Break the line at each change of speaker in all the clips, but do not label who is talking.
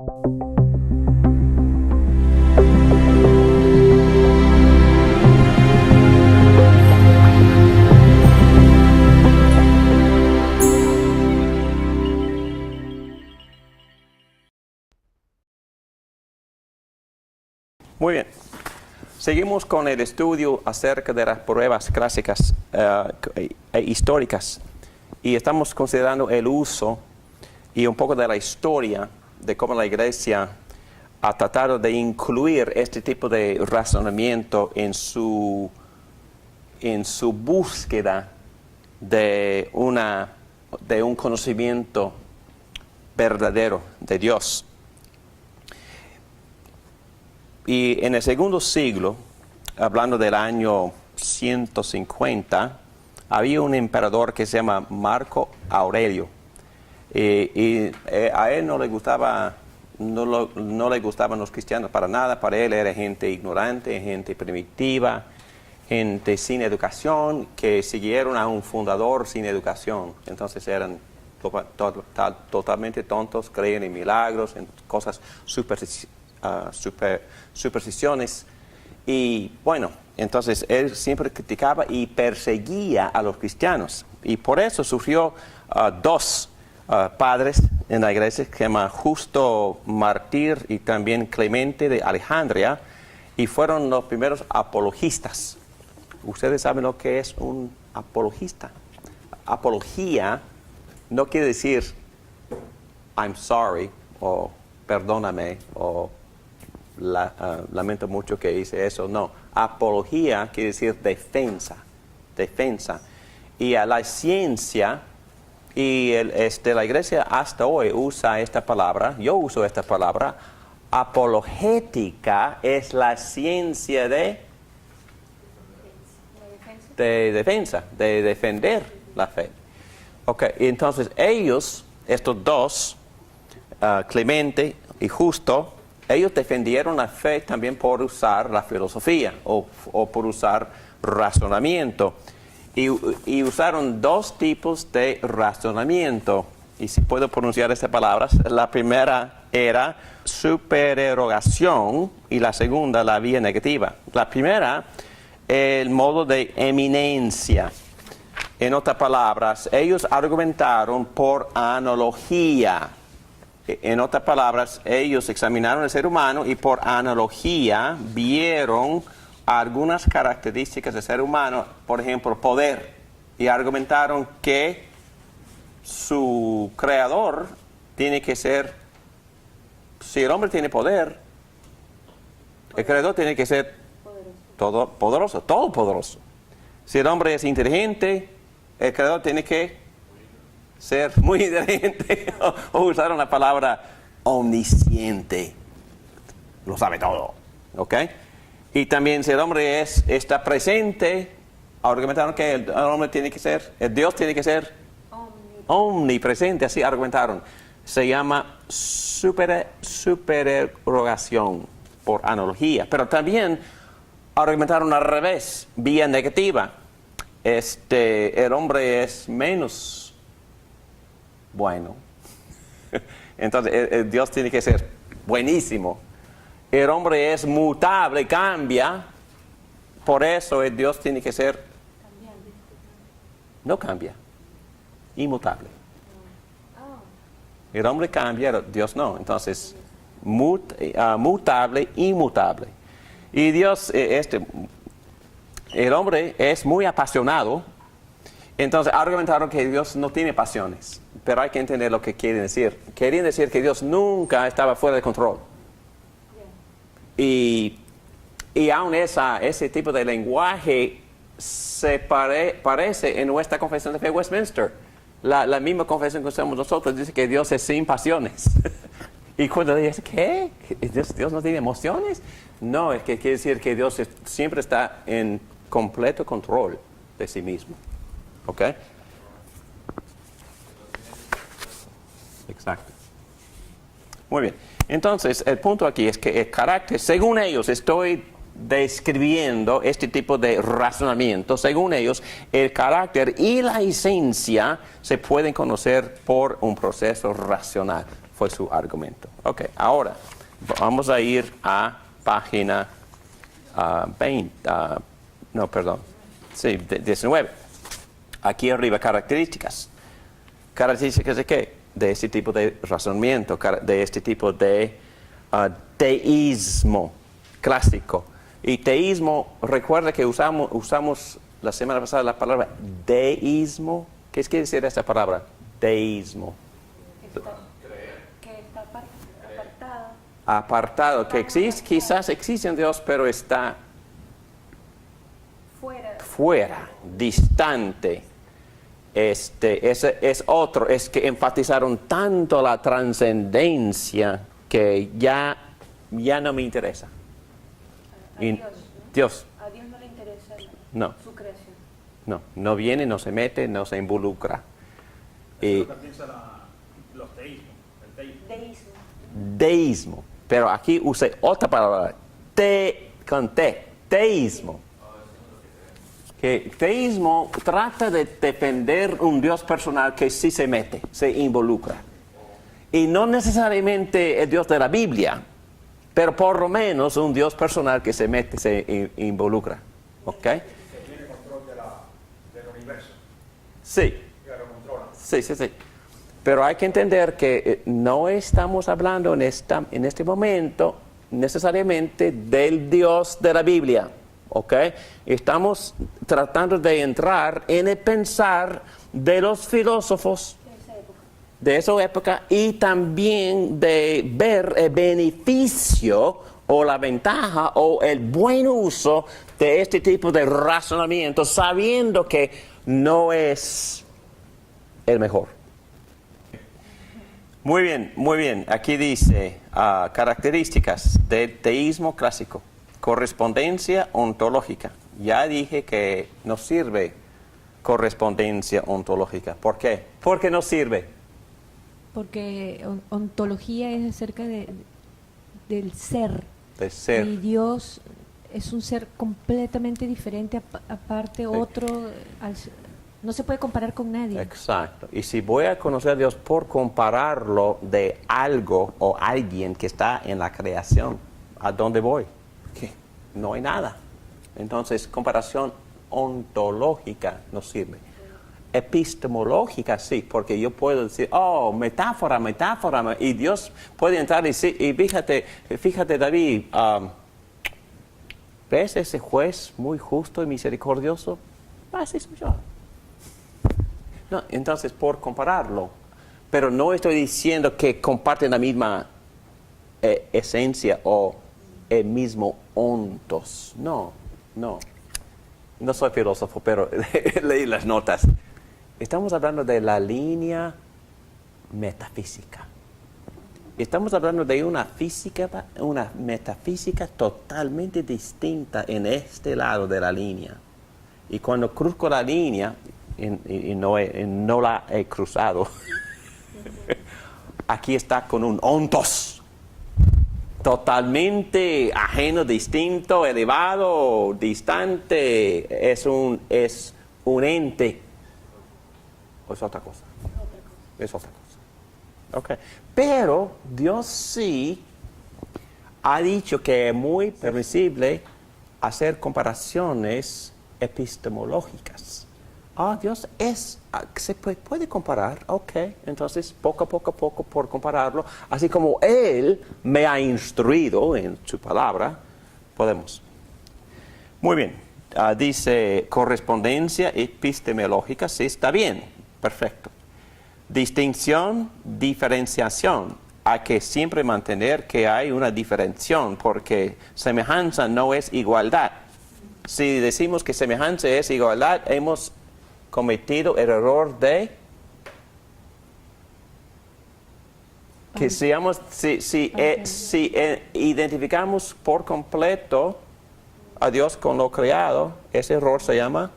Muy bien. Seguimos con el estudio acerca de las pruebas clásicas e históricas. Y estamos considerando el uso y un poco de la historia de cómo la Iglesia ha tratado de incluir este tipo de razonamiento en su búsqueda de un conocimiento verdadero de Dios. Y en el segundo siglo, hablando del año 150, había un emperador que se llama Marco Aurelio. A él no le gustaban los cristianos para nada. Para él era gente ignorante, gente primitiva, gente sin educación, que siguieron a un fundador sin educación. Entonces eran totalmente tontos, creían en milagros, en cosas supersticiones. Y bueno, entonces él siempre criticaba y perseguía a los cristianos. Y por eso surgió dos padres en la iglesia que se llaman Justo Mártir y también Clemente de Alejandría, y fueron los primeros apologistas. ¿Ustedes saben lo que es un apologista? Apología no quiere decir I'm sorry o perdóname o lamento mucho que hice eso. No, apología quiere decir defensa. Y a la ciencia y la iglesia hasta hoy usa esta palabra, yo uso esta palabra, apologética es la ciencia de defensa, de defender la fe. Ok, entonces ellos, estos dos, Clemente y Justo, ellos defendieron la fe también por usar la filosofía o por usar razonamiento. Y usaron dos tipos de razonamiento. Y si puedo pronunciar estas palabras, la primera era supererogación y la segunda la vía negativa. La primera, el modo de eminencia. En otras palabras, ellos argumentaron por analogía. En otras palabras, ellos examinaron el ser humano y por analogía vieron algunas características del ser humano, por ejemplo, poder, y argumentaron que su creador tiene que ser, si el hombre tiene poder, el creador tiene que ser todopoderoso. Si el hombre es inteligente, el creador tiene que ser muy inteligente, o usaron la palabra omnisciente, lo sabe todo, ¿ok? Y también si el hombre está presente, argumentaron que el hombre tiene que ser, el Dios tiene que ser omnipresente, así argumentaron. Se llama supererogación por analogía, pero también argumentaron al revés, vía negativa. El hombre es menos bueno. Entonces, el Dios tiene que ser buenísimo. El hombre es mutable, cambia. Por eso el Dios tiene que ser... No cambia. Inmutable. El hombre cambia, Dios no. Entonces, mutable, inmutable. Y Dios, el hombre es muy apasionado. Entonces argumentaron que Dios no tiene pasiones, pero hay que entender lo que quieren decir. Querían decir que Dios nunca estaba fuera de control. Y aún ese tipo de lenguaje se parece en nuestra confesión de fe Westminster. La misma confesión que usamos nosotros dice que Dios es sin pasiones. Y cuando dices, ¿qué? ¿Dios no tiene emociones? No, es que quiere decir que Dios siempre está en completo control de sí mismo. ¿Ok? Exacto. Muy bien. Entonces, el punto aquí es que el carácter, según ellos, estoy describiendo este tipo de razonamiento, según ellos, el carácter y la esencia se pueden conocer por un proceso racional. fue su argumento. Ok, ahora vamos a ir a página 19. Aquí arriba, características. ¿Características de qué? De este tipo de razonamiento, de este tipo de teísmo clásico. Y teísmo, recuerda que usamos la semana pasada la palabra deísmo. ¿Qué quiere decir esta palabra? Deísmo.
Que está apartado.
Apartado, que quizás existe en Dios, pero está fuera, distante. Es otro, es que enfatizaron tanto la trascendencia que ya no me interesa.
A Dios.
Dios.
A Dios no le interesa su creación.
No viene, no se mete, no se involucra.
Eso también son los teísmos, el teísmo.
Deísmo. Pero aquí usé otra palabra, teísmo. Que teísmo trata de defender un Dios personal que sí se mete, se involucra. Y no necesariamente el Dios de la Biblia, pero por lo menos un Dios personal que se mete, se involucra. ¿Ok?
Que tiene control del universo.
Sí.
Que lo controla.
Sí. Pero hay que entender que no estamos hablando en este momento necesariamente del Dios de la Biblia. ¿Ok? Estamos tratando de entrar en el pensar de los filósofos de esa época y también de ver el beneficio o la ventaja o el buen uso de este tipo de razonamiento, sabiendo que no es el mejor. Muy bien. Aquí dice características del teísmo clásico. Correspondencia ontológica. Ya dije que no sirve correspondencia ontológica. ¿Por qué? ¿Por qué no sirve?
Porque ontología es acerca del ser.
Del ser.
Y Dios es un ser completamente diferente, aparte otro, no se puede comparar con nadie.
Exacto. Y si voy a conocer a Dios por compararlo de algo o alguien que está en la creación, ¿a dónde voy? ¿Qué? No hay nada. Entonces, comparación ontológica no sirve. Epistemológica sí, porque yo puedo decir, metáfora, y Dios puede entrar y sí, y fíjate David, ¿ves ese juez muy justo y misericordioso? Así soy yo. No, entonces, por compararlo, pero no estoy diciendo que comparten la misma esencia o el mismo ontos. No soy filósofo, pero leí las notas. Estamos hablando de la línea metafísica. Estamos hablando de una metafísica totalmente distinta en este lado de la línea. Y cuando cruzo la línea, y no la he cruzado, aquí está con un ontos. Totalmente ajeno, distinto, elevado, distante, es un ente. ¿O es otra cosa? Es otra cosa. Okay. Pero Dios sí ha dicho que es muy permisible hacer comparaciones epistemológicas. Dios se puede comparar, ok, entonces poco a poco por compararlo, así como Él me ha instruido en su palabra, podemos. Muy bien, dice correspondencia epistemológica, sí, está bien, perfecto. Distinción, diferenciación, hay que siempre mantener que hay una diferenciación, porque semejanza no es igualdad. Si decimos que semejanza es igualdad, hemos cometido el error de que si identificamos por completo a Dios con lo creado, ese error se llama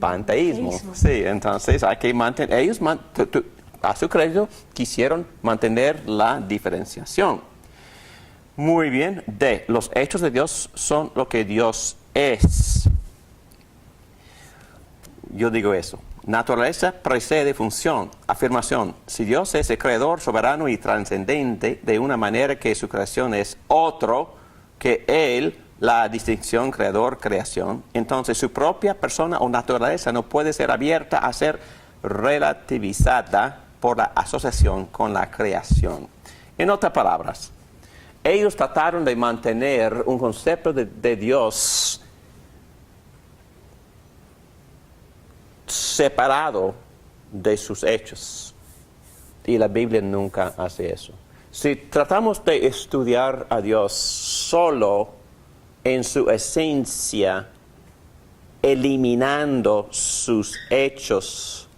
panteísmo. Sí, entonces hay que mantener, ellos a su crédito quisieron mantener la diferenciación. Muy bien, los hechos de Dios son lo que Dios es. Yo digo eso. Naturaleza precede función, afirmación. Si Dios es el creador soberano y trascendente de una manera que su creación es otro que Él, la distinción creador-creación, entonces su propia persona o naturaleza no puede ser abierta a ser relativizada por la asociación con la creación. En otras palabras, ellos trataron de mantener un concepto de Dios separado de sus hechos. Y la Biblia nunca hace eso. Si tratamos de estudiar a Dios solo en su esencia, eliminando sus hechos,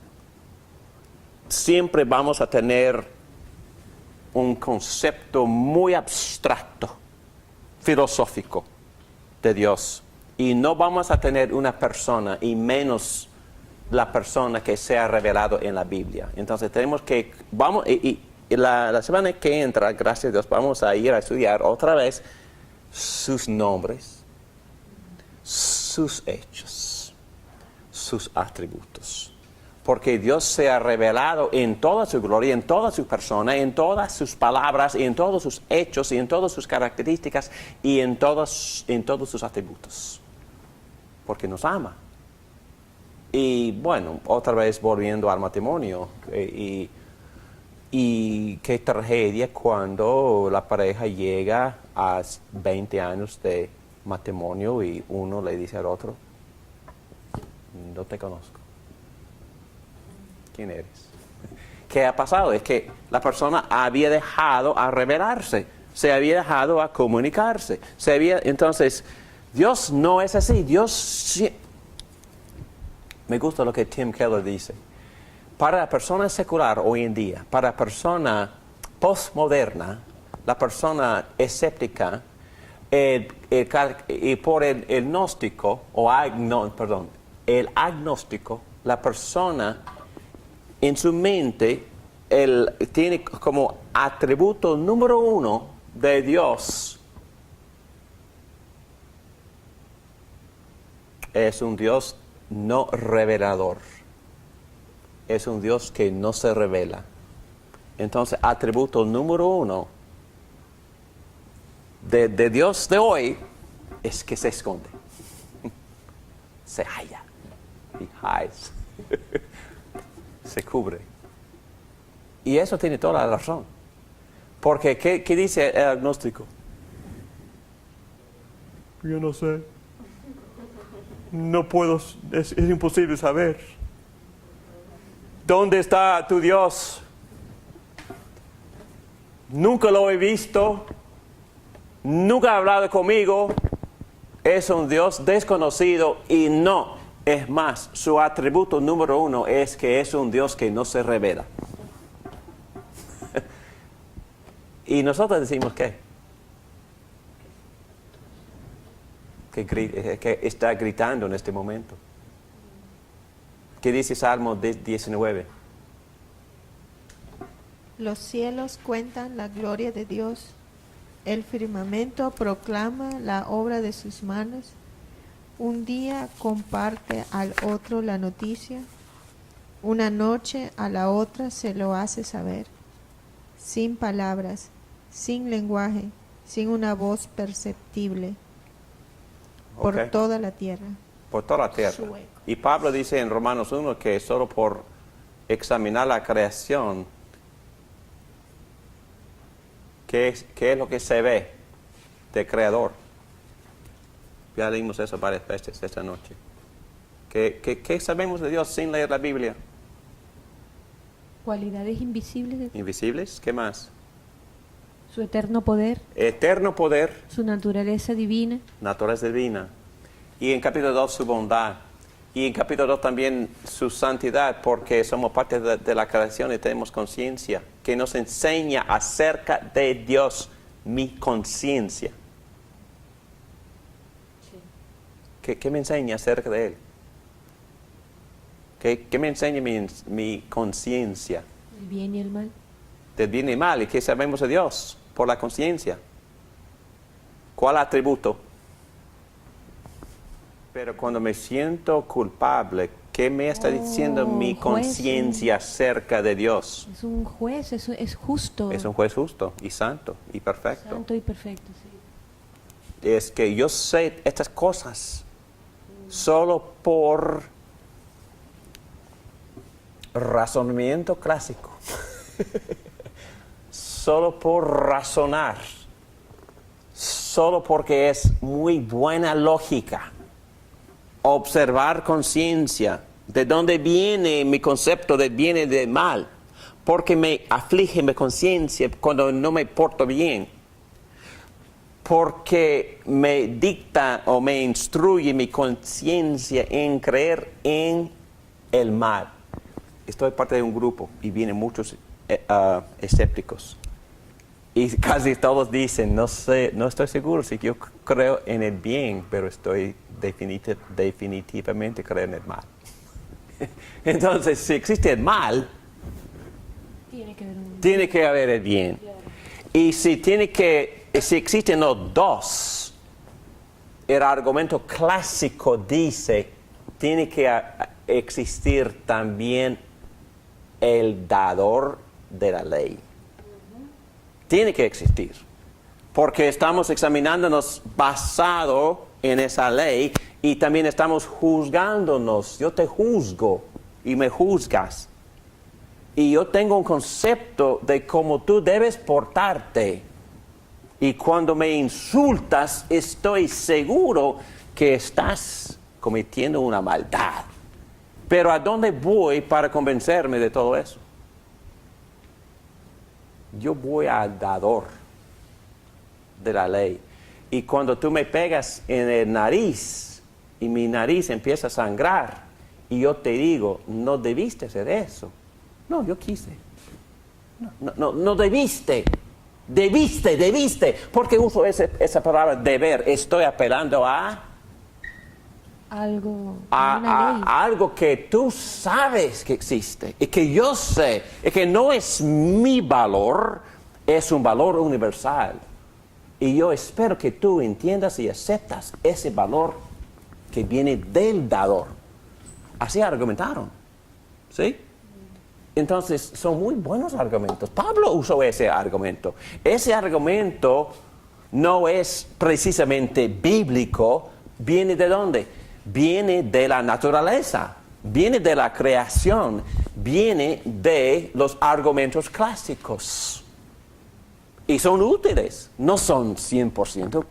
siempre vamos a tener un concepto muy abstracto, filosófico de Dios. Y no vamos a tener una persona, y menos la persona que se ha revelado en la Biblia. Entonces tenemos que, la semana que entra, gracias a Dios, vamos a ir a estudiar otra vez sus nombres, sus hechos, sus atributos. Porque Dios se ha revelado en toda su gloria, en toda su persona, en todas sus palabras, y en todos sus hechos, y en todas sus características, y en todos sus atributos. Porque nos ama. Y bueno, otra vez volviendo al matrimonio, y qué tragedia cuando la pareja llega a 20 años de matrimonio y uno le dice al otro, no te conozco. ¿Quién eres? ¿Qué ha pasado? Es que la persona había dejado a revelarse, se había dejado a comunicarse. Entonces, Dios no es así. Me gusta lo que Tim Keller dice. Para la persona secular hoy en día, para la persona postmoderna, la persona escéptica, y por el gnóstico, el agnóstico, la persona en su mente, él tiene como atributo número 1 de Dios, es un Dios no revelador. Es un Dios que no se revela. Entonces, atributo número 1 de Dios de hoy es que se esconde. Se halla. He hides. Se cubre. Y eso tiene toda la razón. Porque, ¿qué dice el agnóstico? Yo no sé. No puedo, es imposible saber. ¿Dónde está tu Dios? Nunca lo he visto. Nunca ha hablado conmigo. Es un Dios desconocido y no. Es más, su atributo número 1 es que es un Dios que no se revela. Y nosotros decimos ¿qué? Que está gritando en este momento. ¿Qué dice Salmo 19?
Los cielos cuentan la gloria de Dios. El firmamento proclama la obra de sus manos. Un día comparte al otro la noticia. Una noche a la otra se lo hace saber. Sin palabras, sin lenguaje, sin una voz perceptible. Por toda la tierra.
Por toda la tierra. Y Pablo dice en Romanos 1 que solo por examinar la creación, ¿qué es lo que se ve del Creador? Ya leímos eso varias veces esta noche. ¿Qué sabemos de Dios sin leer la Biblia?
Cualidades invisibles de Dios.
¿Invisibles? ¿Qué más?
Su eterno poder.
Eterno poder.
Su naturaleza divina.
Naturaleza divina. Y en capítulo 2 su bondad. Y en capítulo 2 también su santidad, porque somos parte de la creación y tenemos conciencia, que nos enseña acerca de Dios, mi conciencia. Sí. ¿Qué me enseña acerca de Él? ¿Qué me enseña mi conciencia?
El bien y el mal.
Del bien y el mal. ¿Y qué sabemos de Dios? Por la conciencia. ¿Cuál atributo? Pero cuando me siento culpable, ¿Qué me está diciendo mi
juez,
conciencia acerca de Dios?
Es un juez, es justo.
Es un juez justo y santo y perfecto.
Santo y perfecto, sí.
Es que yo sé estas cosas solo por razonamiento clásico. Solo por razonar. Solo porque es muy buena lógica. Observar conciencia. ¿De dónde viene mi concepto de bien y de mal? Porque me aflige mi conciencia cuando no me porto bien. Porque me dicta o me instruye mi conciencia en creer en el mal. Estoy parte de un grupo y vienen muchos escépticos. Y casi todos dicen, no estoy seguro si yo creo en el bien, pero estoy definitivamente creo en el mal. Entonces, si existe el mal, tiene que haber el bien. Y si existen los dos, el argumento clásico dice, tiene que existir también el dador de la ley. Tiene que existir. Porque estamos examinándonos basado en esa ley y también estamos juzgándonos. Yo te juzgo y me juzgas. Y yo tengo un concepto de cómo tú debes portarte. Y cuando me insultas, estoy seguro que estás cometiendo una maldad. Pero ¿a dónde voy para convencerme de todo eso? Yo voy al dador de la ley. Y cuando tú me pegas en el nariz y mi nariz empieza a sangrar y yo te digo, no debiste hacer eso. No, yo quise. No debiste. Debiste. ¿Por qué uso esa palabra deber? Estoy apelando a algo que tú sabes que existe y que yo sé, y que no es mi valor, es un valor universal. Y yo espero que tú entiendas y aceptas ese valor que viene del dador. Así argumentaron, ¿sí? Entonces, son muy buenos argumentos. Pablo usó ese argumento. Ese argumento no es precisamente bíblico. ¿Viene de dónde? Viene de la naturaleza, viene de la creación, viene de los argumentos clásicos. Y son útiles, no son 100%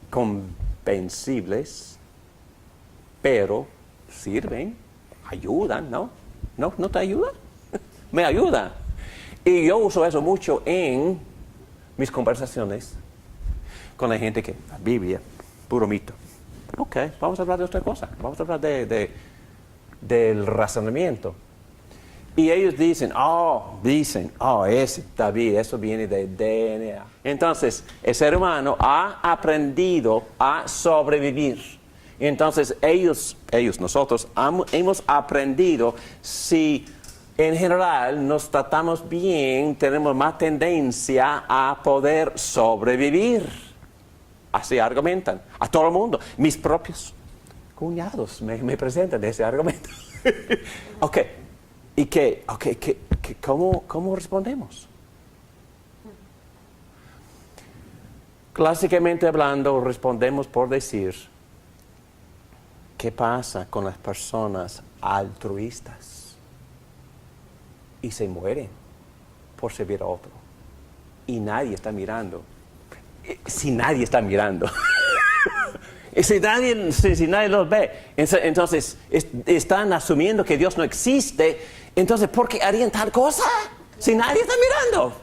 convencibles, pero sirven, ayudan, ¿no? ¿No te ayuda? Me ayuda. Y yo uso eso mucho en mis conversaciones con la gente que la Biblia, puro mito. Ok, vamos a hablar de otra cosa. Vamos a hablar del razonamiento. Y ellos dicen, ese David, eso viene de DNA. Entonces, el ser humano ha aprendido a sobrevivir. Entonces, nosotros, hemos aprendido si en general nos tratamos bien, tenemos más tendencia a poder sobrevivir. Así argumentan a todo el mundo. Mis propios cuñados me presentan ese argumento. Ok. ¿Y cómo respondemos? Clásicamente hablando, respondemos por decir, ¿qué pasa con las personas altruistas? Y se mueren por servir a otro. Y nadie está mirando. Si nadie está mirando. si nadie los ve. Entonces, están asumiendo que Dios no existe. Entonces, ¿por qué harían tal cosa? Si nadie está mirando.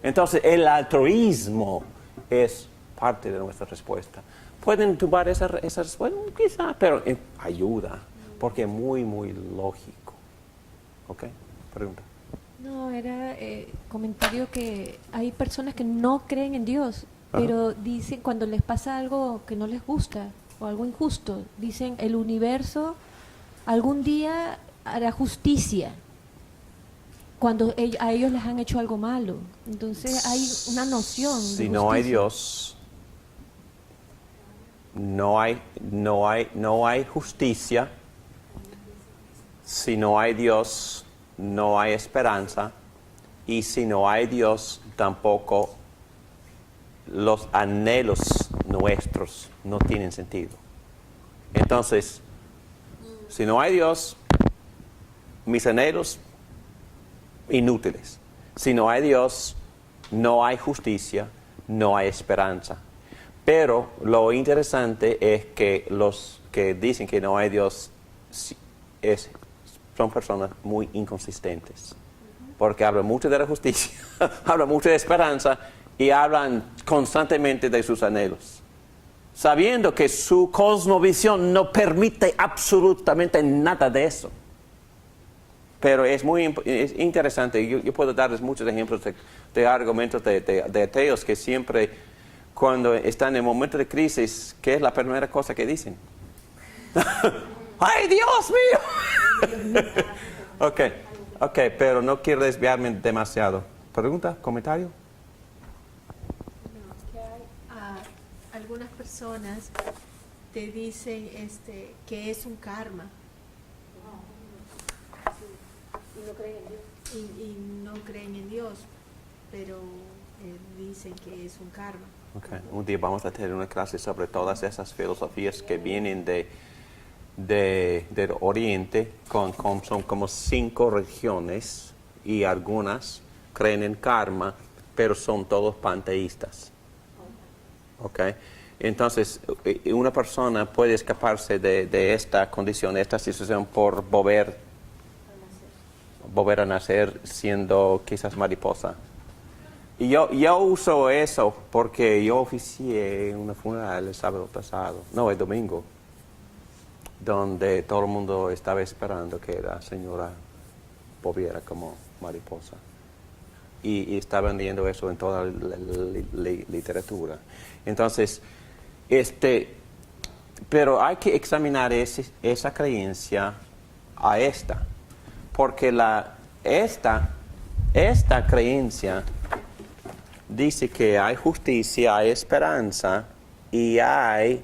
Entonces, el altruismo es parte de nuestra respuesta. ¿Pueden tumbar esa respuesta? Quizá, pero ayuda, porque es muy, muy lógico. ¿Ok? Pregunta.
No, era comentario que hay personas que no creen en Dios, pero dicen cuando les pasa algo que no les gusta o algo injusto, dicen el universo algún día hará justicia cuando a ellos les han hecho algo malo. Entonces hay una noción de
Si no hay
justicia.
Dios, no hay justicia. Si no hay Dios, no hay esperanza. Y si no hay Dios, tampoco los anhelos nuestros no tienen sentido. Entonces, si no hay Dios, mis anhelos inútiles. Si no hay Dios, no hay justicia, no hay esperanza. Pero lo interesante es que los que dicen que no hay Dios son personas muy inconsistentes. Porque hablan mucho de la justicia, hablan mucho de esperanza y hablan constantemente de sus anhelos. Sabiendo que su cosmovisión no permite absolutamente nada de eso. Pero es interesante, yo puedo darles muchos ejemplos de argumentos de ateos que siempre, cuando están en el momento de crisis, ¿qué es la primera cosa que dicen? ¡Ay, Dios mío! Ok, pero no quiero desviarme demasiado. ¿Pregunta? ¿Comentario?
No, que hay algunas personas te dicen que es un karma.
Y no creen en Dios.
Y no creen en Dios, pero dicen que es un karma.
Okay. Un día vamos a tener una clase sobre todas esas filosofías que vienen del Oriente, son como 5 religiones y algunas creen en karma, pero son todos panteístas. Okay. Entonces, una persona puede escaparse de esta condición, de esta situación por volver a nacer siendo quizás mariposa. Y yo uso eso porque yo oficié una funeral el sábado pasado, no, el domingo, donde todo el mundo estaba esperando que la señora volviera como mariposa. Y estaban leyendo eso en toda la literatura. Entonces, pero hay que examinar esa creencia a esta. Porque esta creencia dice que hay justicia, hay esperanza y hay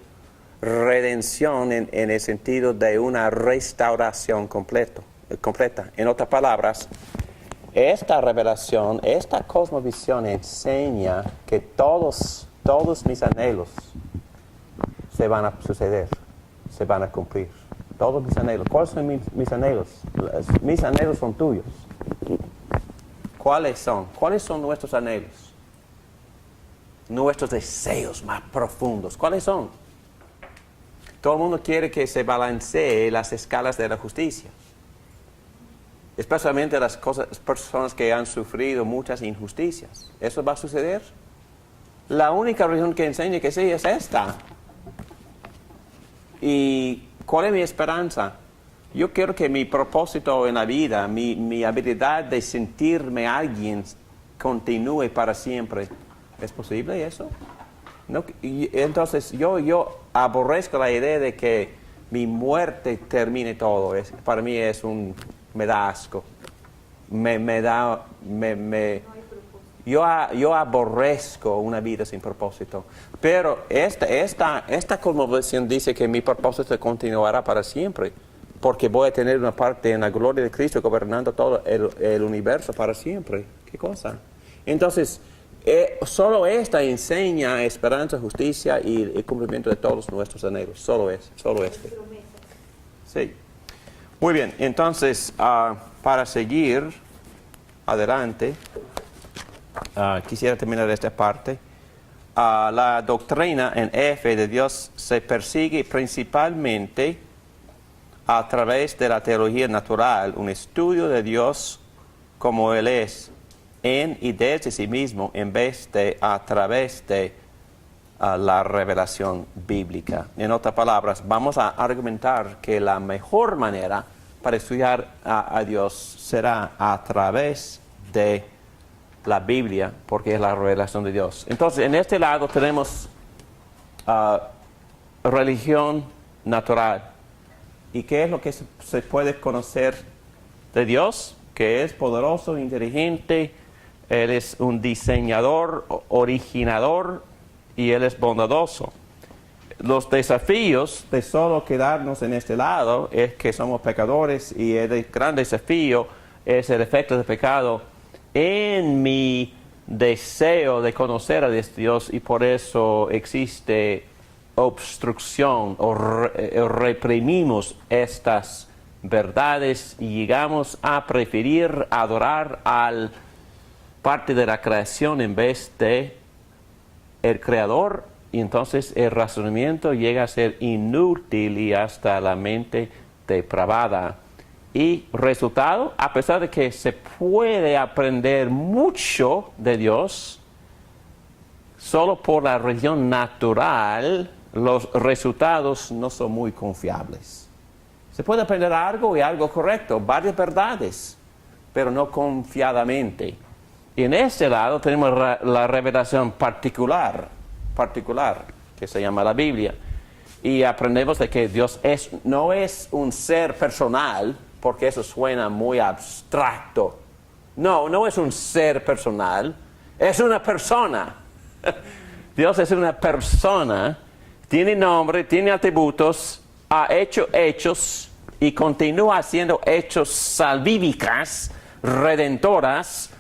redención en el sentido de una restauración completa. En otras palabras, esta revelación, esta cosmovisión enseña que todos mis anhelos se van a suceder, se van a cumplir. Todos mis anhelos. ¿Cuáles son mis anhelos? Mis anhelos son tuyos. ¿Cuáles son? ¿Cuáles son nuestros anhelos? Nuestros deseos más profundos. ¿Cuáles son? Todo el mundo quiere que se balancee las escalas de la justicia. Especialmente las personas que han sufrido muchas injusticias. ¿Eso va a suceder? La única religión que enseña que sí es esta. Y ¿cuál es mi esperanza? Yo quiero que mi propósito en la vida, mi habilidad de sentirme alguien, continúe para siempre. ¿Es posible eso? No, entonces yo aborrezco la idea de que mi muerte termine todo. Para mí me da asco. Yo aborrezco una vida sin propósito. Pero esta cosmovisión dice que mi propósito continuará para siempre. Porque voy a tener una parte en la gloria de Cristo gobernando todo el universo para siempre. ¿Qué cosa? Entonces, solo esta enseña esperanza, justicia y el cumplimiento de todos nuestros anhelos. Solo este. Sí. Muy bien, entonces, para seguir adelante, quisiera terminar esta parte. La doctrina en F de Dios se persigue principalmente a través de la teología natural, un estudio de Dios como Él es, en y desde sí mismo, en vez de a través de la revelación bíblica. En otras palabras, vamos a argumentar que la mejor manera para estudiar a Dios será a través de la Biblia, porque es la revelación de Dios. Entonces, en este lado tenemos religión natural. ¿Y qué es lo que se puede conocer de Dios? Que es poderoso, inteligente, Él es un diseñador, originador, y Él es bondadoso. los desafíos de solo quedarnos en este lado es que somos pecadores y el gran desafío es el efecto del pecado en mi deseo de conocer a Dios y por eso existe obstrucción o reprimimos estas verdades y llegamos a preferir adorar al parte de la creación en vez de el creador, y entonces el razonamiento llega a ser inútil y hasta la mente depravada. Y resultado, a pesar de que se puede aprender mucho de Dios, solo por la religión natural, los resultados no son muy confiables. Se puede aprender algo y algo correcto, varias verdades, pero no confiadamente. Y en este lado tenemos la revelación particular, que se llama la Biblia. Y aprendemos de que Dios no es un ser personal, porque eso suena muy abstracto. No es un ser personal, es una persona. Dios es una persona, tiene nombre, tiene atributos, ha hecho hechos y continúa haciendo hechos salvíficas, redentoras,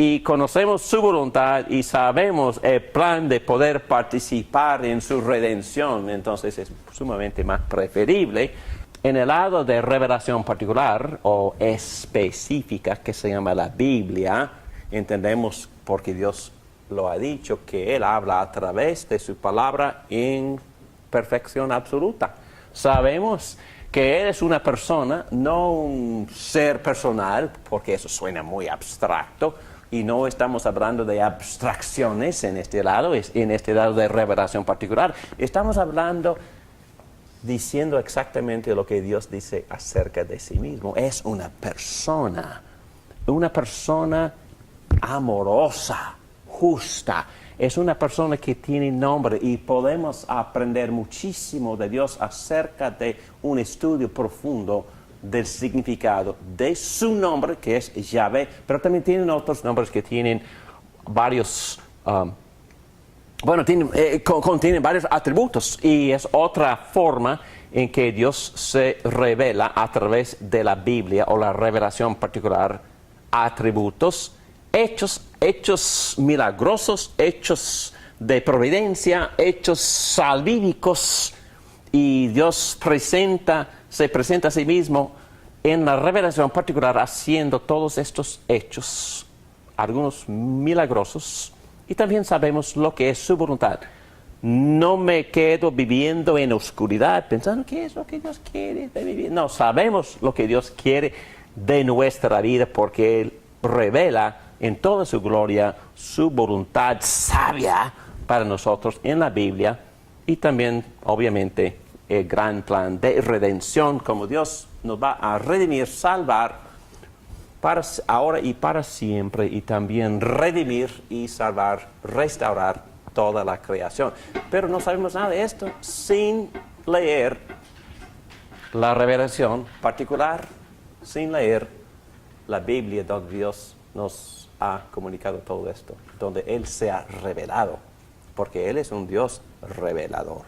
y conocemos su voluntad y sabemos el plan de poder participar en su redención. Entonces es sumamente más preferible. En el lado de revelación particular o específica que se llama la Biblia, entendemos porque Dios lo ha dicho que Él habla a través de su palabra en perfección absoluta. Sabemos que Él es una persona, no un ser personal, porque eso suena muy abstracto, y no estamos hablando de abstracciones en este lado de revelación particular. Estamos hablando, diciendo exactamente lo que Dios dice acerca de sí mismo. Es una persona amorosa, justa. Es una persona que tiene nombre y podemos aprender muchísimo de Dios acerca de un estudio profundo del significado de su nombre, que es Yahvé, pero también tienen otros nombres que tienen varios, contienen varios atributos, y es otra forma en que Dios se revela a través de la Biblia o la revelación particular, atributos, hechos milagrosos, hechos de providencia, hechos salvíficos, y Dios se presenta a sí mismo en la revelación particular haciendo todos estos hechos, algunos milagrosos, y también sabemos lo que es su voluntad. No me quedo viviendo en oscuridad pensando qué es lo que Dios quiere de mi vida. No, sabemos lo que Dios quiere de nuestra vida porque Él revela en toda su gloria su voluntad sabia para nosotros en la Biblia, y también obviamente el gran plan de redención, como Dios nos va a redimir, salvar para ahora y para siempre, y también redimir y salvar, restaurar toda la creación. Pero no sabemos nada de esto sin leer la revelación particular, sin leer la Biblia donde Dios nos ha comunicado todo esto, donde Él se ha revelado, porque Él es un Dios revelador.